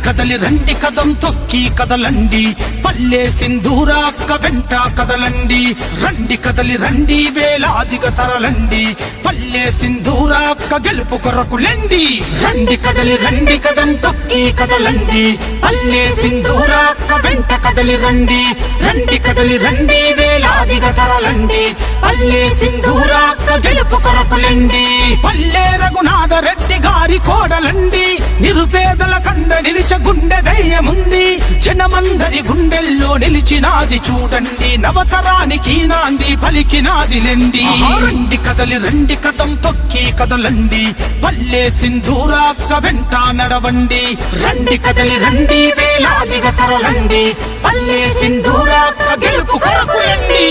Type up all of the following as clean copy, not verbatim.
కదలి రండి కదం తొక్కి కదలండి పల్లె సింధూరాక్క వెంట కదలండి రండి కదలి రండి వేలాదిగా తరలండి పల్లె సింధూరాక్క గెలుపు కొరకులండి రండి కదలి రండి కదం తొక్కి కదలండి పల్లె సింధూరాక్క వెంట కదలి రండి రండి కదలి రండి వేలాదిగా తరలండి పల్లె సింధూరాక్క గెలుపు కొరకులండి పల్లె రఘునాథ రెడ్డి గారి కోడలండి నిరుపేదల కండ నిలిచ గుండె ధైర్యముంది జనమందరి గుండెల్లో నిలిచినాది చూడండి నవతరానికి నాంది పలికినాది లెండి రండి కదలి రండి కదం తొక్కి కదలండి పల్లె సింధూరాక్క వెంట నడవండి రండి కదలి రండి వేలాదిగా తరలండి పల్లె సింధూరాక్క గెలుపు కొరకులండి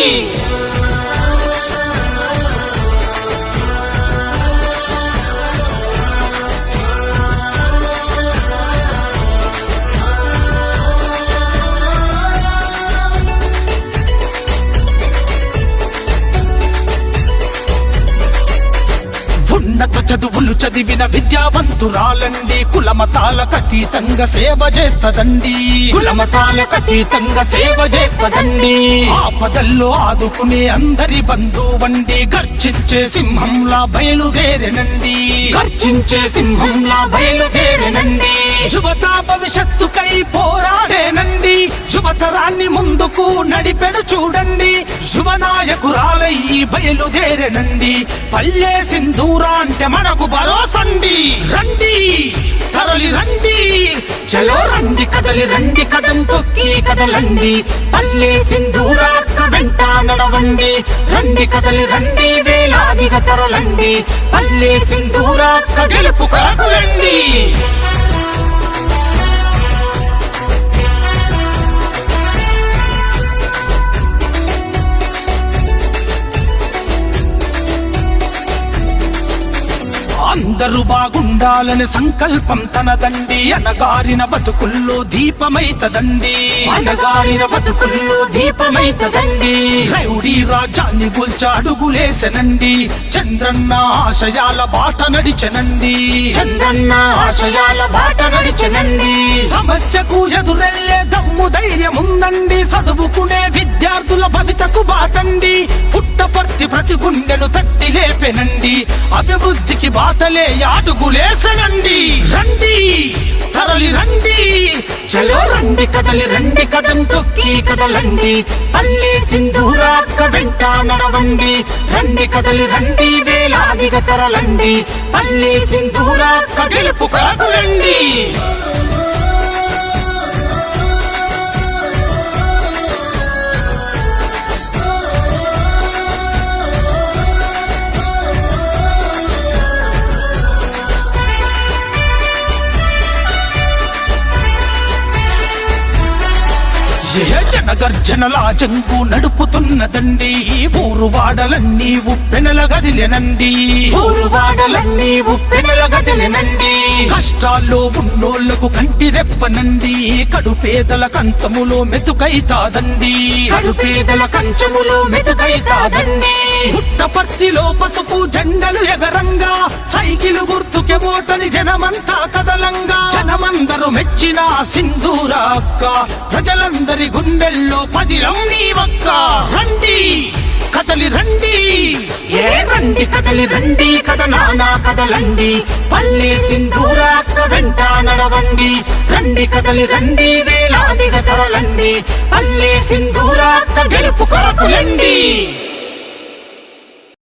ఉన్నత చదువులు చదివిన విద్యావంతురాలండి కులమతాలకు అతీతంగా సేవ చేస్తదండి కులమతాలకు అతీతంగా సేవ చేస్తదండి ఆపదల్లో ఆదుకునే అందరి బంధువండి గర్జించే సింహంలా బయలుదేరెనండి గర్జించే సింహంలా బయలుదేరెనండి యువత భవిష్యత్తుకై పోరాడేనండి యువతరాన్ని ముందుకు నడిపెడు చూడండి యువనాయకురాలై బయలుదేరెనండి పల్లె సింధూరా అంటే మనకు భరోసండి రండి తరలి రండి చలో రండి కదలి రండి కదం తొక్కి కదలండి పల్లె సింధూరాక్క వెంట నడవండి రండి కదలి రండి వేలాదిగా తరలండి పల్లె సింధూరాక్క గెలుపు కొరకులండి అందరూ బాగుండాలని సంకల్పం తనదండి అనగారిన బతుకుల్లో దీపమైతదండి అనగారిన బతుకుల్లో దీపమైతదండి రౌడీ రాజ్యాన్ని గుల్చ అడుగులేసెనండి చంద్రన్న ఆశయాల బాట నడిచెనండి చంద్రన్న ఆశయాల బాట నడిచెనండి సమస్యకు ఎదురెళ్లే దమ్ము ధైర్యం ఉందండి చదువుకునే విద్యార్థుల భవితకు బాటండి పుట్టపర్తి ప్రతి గుండెను తట్టి లేపెనండి అభివృద్ధికి బాటలే అడుగులేసనండి రండి తరలి రండి చలో రండి కదలి రండి కదం తొక్కి కదలండి పల్లె సింధూరాక్క వెంట నడవండి రండి కదలి రండి వేలాదిగా తరలండి పల్లె సింధూరాక్క గెలుపు కొరకులండి జనగర్జనలా జంగు నడుపుతున్నదండి ఊరు వాడలన్నీ ఉప్పెనల గదిలెనండి ఊరు వాడలన్నీ ఉప్పెనల గదిలెనండి కష్టాల్లో ఉన్నోళ్లకు కంటి రెప్పనండి కడుపేదల కంచములో మెతుకైతాదండి కడుపేదల కంచములో మెతుకైతాదండి పుట్టపర్తిలో పసుపు జెండలు ఎగరంగా సైకిలు గుర్తుకే ఓటని జనమంతా కదలంగా జనమందరూ మెచ్చిన సింధూరాక్క ప్రజలందరి గుండెల్లో పదిలం నీవక్క రండి కదలి రండి రండి కదలి రండి కదనానా కదలండి పల్లె సింధూరాక్క వెంట నడవండి రండి కదలి రండి వేలాదిగా తరలండి పల్లె సింధూరాక్క గెలుపు కొరకులండి